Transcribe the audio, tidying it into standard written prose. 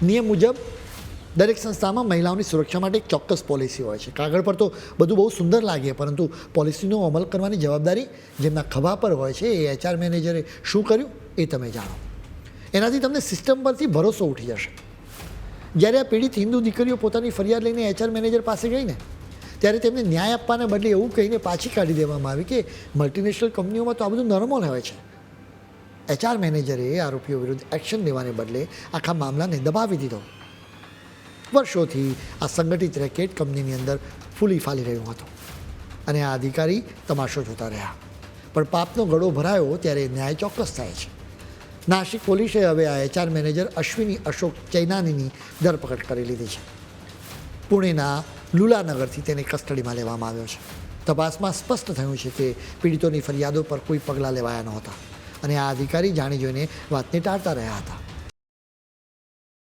નિયમ મુજબ દરેક સંસ્થામાં મહિલાઓની સુરક્ષા માટે એક ચોક્કસ પોલિસી હોય છે. કાગળ પર તો બધું બહુ સુંદર લાગે, પરંતુ પોલિસીનો અમલ કરવાની જવાબદારી જેમના ખભા પર હોય છે એ HR મેનેજરે શું કર્યું એ તમે જાણો. એનાથી તમને સિસ્ટમ પરથી ભરોસો ઉઠી જશે. જ્યારે આ પીડિત હિન્દુ દીકરીઓ પોતાની ફરિયાદ લઈને HR મેનેજર પાસે ગઈ ને, ત્યારે તેમને ન્યાય આપવાને બદલે એવું કહીને પાછી કાઢી દેવામાં આવી કે મલ્ટીનેશનલ કંપનીઓમાં તો આ બધું નોર્મલ હોય છે. HR મેનેજરે આરોપીઓ વિરુદ્ધ એક્શન લેવાને બદલે આખા મામલાને દબાવી દીધો. વર્ષોથી આ સંગઠિત રેકેટ કંપનીની અંદર ફૂલી ફાલી રહ્યું હતું અને આ અધિકારી તમાશો જોતા રહ્યા. પણ પાપનો ગળો ભરાયો ત્યારે ન્યાય ચોક્કસ થાય છે. નાસિક પોલીસે હવે આ HR મેનેજર અશ્વિની અશોક ચૈનાનીની ધરપકડ કરી લીધી છે. પુણેના લુલાનગરથી તેને કસ્ટડીમાં લેવામાં આવ્યો છે. તપાસમાં સ્પષ્ટ થયું છે કે પીડિતોની ફરિયાદો પર કોઈ પગલાં લેવાયા નહોતા અને આ અધિકારી જાણી જોઈને વાતને ટાળતા રહ્યા હતા.